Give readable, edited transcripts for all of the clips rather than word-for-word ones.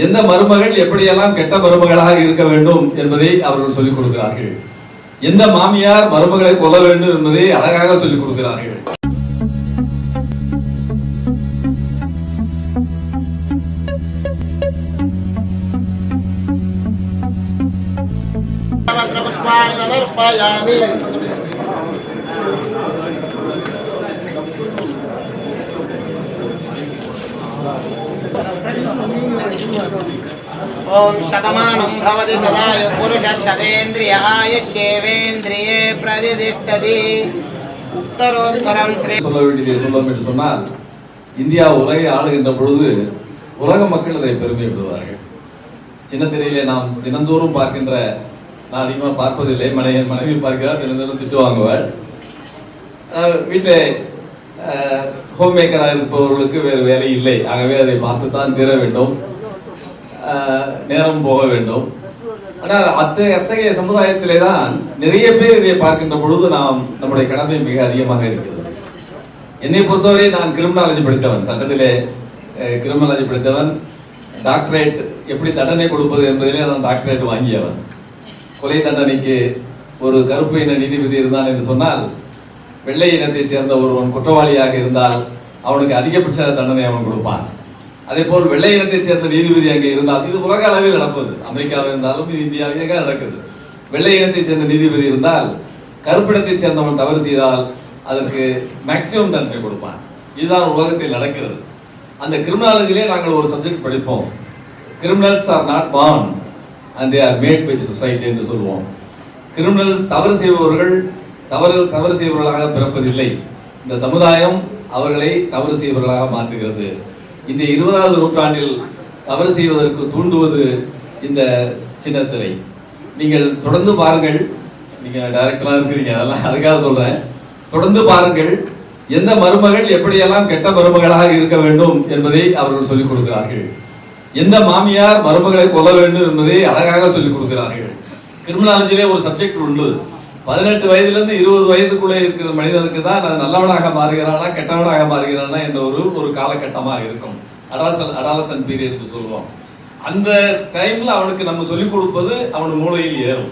எந்த மருமகள் எப்படியெல்லாம் கெட்ட மருமகளாக இருக்க வேண்டும் என்பதை அவர்கள் சொல்லிக் கொடுக்கிறார்கள். எந்த மாமியார் மருமகளை கொல்ல வேண்டும் என்பதை அழகாக சொல்லிக் கொடுக்கிறார்கள். ओम शतमानं भवति सदाय पुरुषः शतेन्द्रिय आयुष्येवेन्द्रिये प्रतिष्ठति उत्तरोत्तरं श्री சொல்ல வேண்டியதை சொல்லும் என்று சொன்னால், இந்தியா உலகை ஆளுகின்ற பொழுது உலக மக்கள் அதை பெருமைப்படுவார்கள். சின்ன திரையிலே நாம் தினந்தோறும் பார்க்கின்ற, நான் அதிகமாக பார்ப்பதில்லை, மனைவி பார்க்கிறார், தினந்தோறும் திட்டு வாங்குவாள். வீட்டில் ஹோம் மேக்கராக இருப்பவர்களுக்கு வேறு வேலை இல்லை, ஆகவே அதை பார்த்து தான் தீர வேண்டும், நேரம் போக வேண்டும். ஆனால் அத்தகைய சமுதாயத்திலே தான் நிறைய பேர் இதை பார்க்கின்ற பொழுது நம்முடைய கடமை மிக அதிகமாக இருக்கிறது. என்னை பொறுத்தவரை நான் கிரிமினாலஜி படித்தவன், சட்டத்திலே கிரிமினாலஜி படித்தவன், டாக்டரேட் எப்படி தண்டனை கொடுப்பது என்பதிலே நான் டாக்டரேட் வாங்கியவன். கொலை தண்டனைக்கு ஒரு கருப்பு இன நீதிபதி இருந்தான் என்று சொன்னால், வெள்ளை இனத்தை சேர்ந்த ஒருவன் குற்றவாளியாக இருந்தால் அவனுக்கு அதிகபட்ச தண்டனை அவன் கொடுப்பான். அதே போல் வெள்ளை இனத்தை சேர்ந்த நீதிபதி அங்கே இருந்தால், இது உலக அளவில் நடப்பது, அமெரிக்காவில் இருந்தாலும் இது இந்தியாவிலே நடக்குது. வெள்ளை இனத்தை சேர்ந்த நீதிபதி இருந்தால் கருப்பிடத்தை சேர்ந்தவன் தவறு செய்தால் அதற்கு மேக்சிமம் தண்டனை கொடுப்பான். இதுதான் உலகத்தில் நடக்கிறது. அந்த கிரிமினாலஜிலே நாங்கள் ஒரு சப்ஜெக்ட் படிப்போம், criminals are not born and they are made by the society என்று சொல்லுவோம். கிரிமினல்ஸ் தவறு செய்பவர்கள் தவறு செய்பவர்களாக பிறப்பதில்லை, இந்த சமுதாயம் அவர்களை தவறு செய்பவர்களாக மாற்றுகிறது. இந்த 20வது நூற்றாண்டில் தவறு செய்வதற்கு தூண்டுவது இந்த சின்னத்திரை. நீங்கள் தொடர்ந்து பாருங்கள், நீங்க டைரக்டரா இருக்கிறீங்க, அதெல்லாம் அதுக்காக சொல்றேன். தொடர்ந்து பாருங்கள், எந்த மருமகள் எப்படியெல்லாம் கெட்ட மருமகளாக இருக்க வேண்டும் என்பதை அவர்கள் சொல்லிக் கொடுக்கிறார்கள். எந்த மாமியார் மருமகளை கொல்ல வேண்டும் என்பதை அழகாக சொல்லிக் கொடுக்கிறார்கள். கிரிமினாலஜிலே ஒரு சப்ஜெக்ட் உண்டு, 18 வயதிலிருந்து 20 வயதுக்குள்ளே இருக்கிற மனிதனுக்கு தான் அது நல்லவனாக மாறுகிறானா கெட்டவனாக மாறுகிறானா என்ற ஒரு காலகட்டமாக இருக்கும். அடாலசன் பீரியட் என்று சொல்லுவோம். அந்த டைம்ல அவனுக்கு நம்ம சொல்லிக் கொடுப்பது அவன் மூளையில் ஏறும்.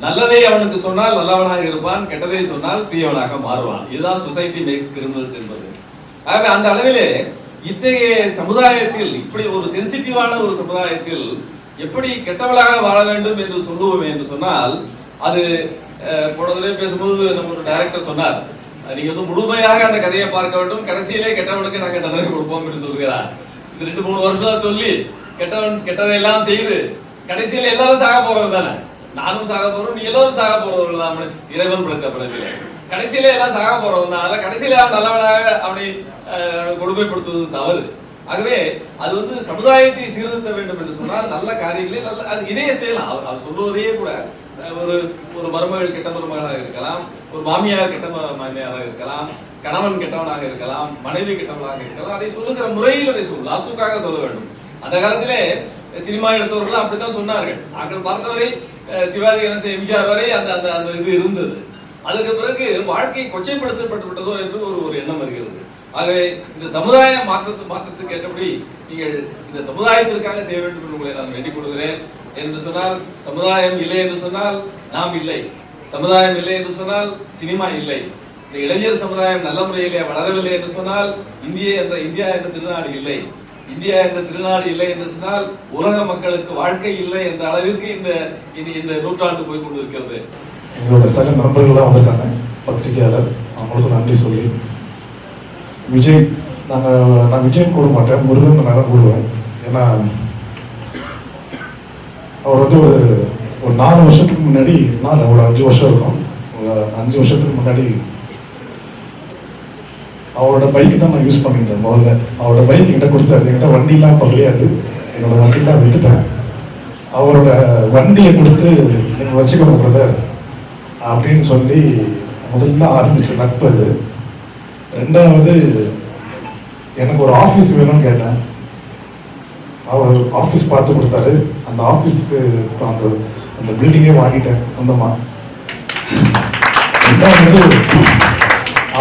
நல்லதை அவனுக்கு சொன்னால் நல்லவனாக இருப்பான், கெட்டதை சொன்னால் தீயவனாக மாறுவான். இதுதான் சொசைட்டி மேக்ஸ் கிரிமினல்ஸ் என்பது. ஆகவே அந்த அளவிலே இத்தகைய சமுதாயத்தில், இப்படி ஒரு சென்சிட்டிவான ஒரு சமுதாயத்தில் எப்படி கெட்டவளாக வாழ வேண்டும் என்று சொல்லுவோம் என்று சொன்னால், அது போனதிலே பேசும்போது நம்ம ஒரு டைரக்டர் சொன்னார், நீங்க முழுமையாக அந்த கதையை பார்க்க வேண்டும், கடைசியிலே கெட்டவனுக்கு நாங்கள் தண்டனை கொடுப்போம் என்று சொல்கிறார். இது 2-3 வருஷம் சொல்லி கெட்டதையெல்லாம் செய்து கடைசியில எல்லாரும் சாக போறவங்க தானே, நானும் சாக போறோம், நீ எல்லாரும் சாக போறவர்கள் தான், இறைவன் படைத்த பிறவிலே கடைசியில எல்லாம் சாக போறவங்க தான். அதனால கடைசியில அவன் நல்லவனாக அவனை கொடுமைப்படுத்துவது தவறு. ஆகவே அது சமுதாயத்தை சீர்திருத்த வேண்டும் என்று சொன்னால் நல்ல காரியங்களே நல்ல இதையே செய்யலாம். அவர் சொல்லுவதையே கூட ஒரு மருமகள் கெட்ட மருமகளாக இருக்கலாம், ஒரு மாமியார் கெட்ட மாமியாராக இருக்கலாம், கணவன் கெட்டவனாக இருக்கலாம், மனைவி கெட்டவனாக இருக்கலாம். அதை சொல்லுகிற முறையில் அதை லாசுக்காக சொல்ல வேண்டும். அந்த காலத்திலே சினிமா எடுத்தவர்கள் அப்படித்தான் சொன்னார்கள். நாங்கள் பார்த்தவரை சிவாஜி கணேசன் எம்ஜிஆர் வரை அந்த அந்த இது இருந்தது. அதுக்கு பிறகு வாழ்க்கை கொச்சைப்படுத்தப்பட்டு விட்டதோ என்று ஒரு எண்ணம் வருகிறது. ஆகவே இந்த சமுதாய மாற்றத்துக்கு ஏற்றபடி நீங்கள் இந்த சமுதாயத்திற்காக செய்ய வேண்டும் என்று உங்களை நான் வேண்டிக் கொள்கிறேன். என்று சொன்னால் சமுதாயம் இல்லை என்று சொன்னால் நாம் இல்லை, சமுதாயம் இல்லை என்று சொன்னால் சினிமா இல்லை. இந்த இளைஞர் சமுதாயம் நல்ல முறையிலே வளரவில்லை என்று சொன்னால் இந்தியா என்ற திருநாடு இல்லை. இந்தியா என்ற திருநாடு இல்லை என்று சொன்னால் உலக மக்களுக்கு வாழ்க்கை இல்லை என்ற அளவிற்கு இந்த நூற்றாண்டு போய் கொண்டிருக்கிறது. எங்களோட சக நண்பர்கள்லாம் வந்திருக்காங்க, பத்திரிகையாளர், அவங்களுக்கு நன்றி சொல்லி, விஜய் நான் விஜயன் கூட மாட்டேன், முருகன் நான் தான் கூடுவேன். ஏன்னா அவர் ஒரு 4 வருஷத்துக்கு முன்னாடி, ஒரு 5 வருஷம் இருக்கும், 5 வருஷத்துக்கு முன்னாடி அவரோட பைக்கு தான் நான் யூஸ் பண்ணியிருந்தேன். முதல்ல அவரோட பைக் என்கிட்ட கொடுத்தாரு. என்கிட்ட வண்டிலாம் இப்போ கிடையாது, என்னோட வண்டிலாம் விற்றுட்டேன். அவரோட வண்டியை கொடுத்து நீங்கள் வச்சுக்கணும் பிரதர் அப்படின்னு சொல்லி முதல்ல ஆரம்பிச்ச நட்பு அது. 2வது எனக்கு ஒரு ஆஃபீஸ் வேணும்னு கேட்டேன், அவர் ஆஃபீஸ் பார்த்து கொடுத்தாரு. அந்த ஆஃபீஸ்க்கு அந்த பில்டிங்கே வாங்கிட்டேன் சொந்தமாக.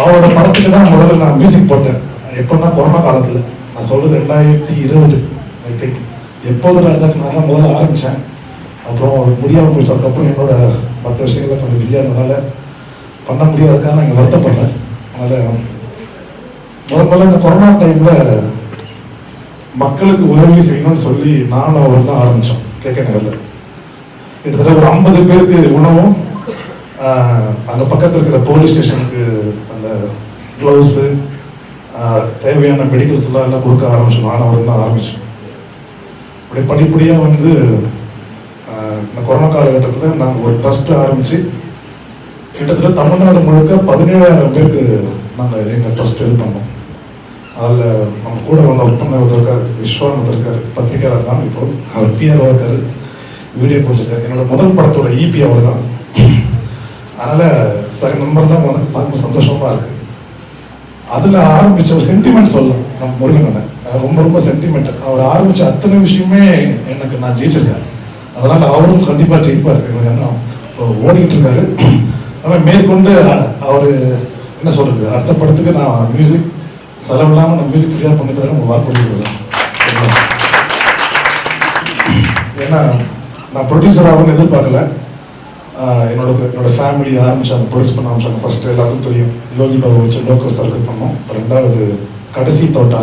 அவரோட படத்துக்கு தான் முதல்ல நான் மியூசிக் போட்டேன். எப்போன்னா கொரோனா காலத்தில், நான் சொல்றது 2020 ஐ திங்க் எப்போது ராஜாக்கு நான் தான் முதல்ல ஆரம்பித்தேன். அப்புறம் முடியாமல் போயிடுச்சு. அதுக்கப்புறம் என்னோட மற்ற விஷயங்கள்லாம் கொஞ்சம் பிஸியாக இருந்ததுனால பண்ண முடியாததுக்காக நான் இங்கே வருத்தப்படுறேன். அதனால் முதல்ல இந்த கொரோனா டைமில் மக்களுக்கு உதவி செய்யணும்னு சொல்லி நானும் அவர் தான் ஆரம்பித்தோம் கேட்க நகரில். கிட்டத்தட்ட ஒரு 50 பேருக்கு உணவும் அங்கே பக்கத்தில் இருக்கிற போலீஸ் ஸ்டேஷனுக்கு அந்த க்ளவுஸு தேவையான மெடிக்கல்ஸ் எல்லாம் கொடுக்க ஆரம்பிச்சோம். நானும் அவர் தான் ஆரம்பித்தோம். அப்படி படிப்படியாக வந்து இந்த கொரோனா காலகட்டத்தில் நாங்கள் ஒரு ட்ரஸ்ட் ஆரம்பித்து கிட்டத்தட்ட தமிழ்நாடு முழுக்க 17,000 பேருக்கு நாங்கள் எங்கள் ட்ரஸ்ட் ஹெல்ப் பண்ணோம். அதில் நம்ம கூட வந்து ஒர்க் பண்ண இருக்கார், விஸ்வான் இருக்கார், பத்திரிகையாளர் தான். இப்போ அவர் பிஆர் இருக்கார், வீடியோ போட்டிருக்காரு. என்னோட முதல் படத்தோட இபி அவர் தான். அதனால் சரி நம்பர்லாம் வந்து பார்க்க சந்தோஷமாக இருக்குது. அதில் ஆரம்பித்த ஒரு சென்டிமெண்ட் சொல்லலாம் நம்ம முருகன். ரொம்ப ரொம்ப சென்டிமெண்ட். அவர் ஆரம்பித்த அத்தனை விஷயமே எனக்கு நான் ஜெயிச்சிருக்கேன். அதனால் அவரும் கண்டிப்பாக ஜெயிப்பார். ஏன்னா ஓடிக்கிட்டு இருக்காரு. ஆனால் மேற்கொண்டு அவர் என்ன சொல்கிறது, அடுத்த படத்துக்கு நான் மியூசிக் செலவு இல்லாமல் நான் மியூசிக் ஃப்ரீயாக பண்ணி தரேன் உங்கள் வாக்கு கொடுக்குறேன். ஏன்னா நான் ப்ரொடியூசர் ஆகும்னு எதிர்பார்க்கல. என்னோட ஃபேமிலி ஆரம்பிச்சாங்க, ப்ரொடியூஸ் பண்ண ஆரம்பிச்சாங்க. ஃபர்ஸ்ட் எல்லாருக்கும் தெரியும், யோகி பாபு வச்சு லோக்கல் சர்க்கிள் பண்ணோம். ரெண்டாவது கடைசி தோட்டா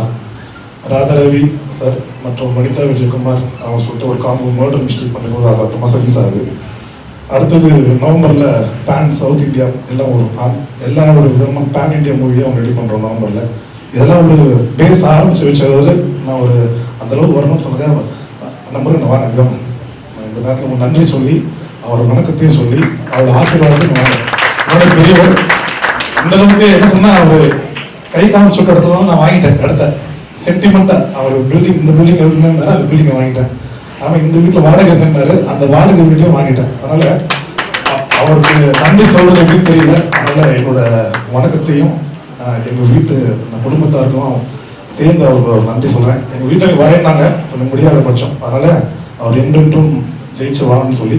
ராதாரவி சார் மற்றும் வனிதா விஜயகுமார் அவங்க சொல்லிட்டு ஒரு காம்போ மர்டர் மிஸ்டேக் பண்ணும்போது அது 10 மாதம் ரிலீஸ் ஆகுது. அடுத்தது நவம்பரில் பேன் சவுத் இந்தியா எல்லாம் எல்லா ஒரு விதமாக பேன் இந்தியா மூவியாக அவங்க ரெடி பண்ணுறோம் நவம்பரில். இதெல்லாம் ஒரு பேஸ் ஆரம்பித்து வச்சது நான் ஒரு அந்தளவுக்கு வரணும்னு சொன்னதாக நம்புறேன். நான் வாங்க இந்த நேரத்தில் உங்களுக்கு நன்றி சொல்லி அவரோட வணக்கத்தையும் சொல்லி அவரோட ஆசீர்வாதத்தையும் பெரியவர். இந்த அளவுக்கு என்ன சொன்னால் அவர் கை காமிச்சு இடத்துல நான் வாங்கிட்டேன். இடத்த சென்டிமெண்ட்டாக அவர் பில்டிங், இந்த பில்டிங் இருந்தாரு, அந்த பில்டிங்கை வாங்கிட்டேன். ஆனால் இந்த வீட்டில் வாடகை இருந்தாரு, அந்த வாடகை வீட்டையும் வாங்கிட்டேன். அதனால் அவருக்கு நன்றி சொல்றது எப்படின்னு தெரியல. அதனால் என்னோட வணக்கத்தையும் எங்கள் வீட்டு அந்த குடும்பத்தாருக்கும் சேர்ந்து அவருக்கு நன்றி சொல்கிறேன். எங்கள் வீட்டில் வரையினாங்க கொஞ்சம் முடியாத பட்சம். அதனால் அவர் என்றென்றும் ஜெயிச்சு வாழணும்னு சொல்லி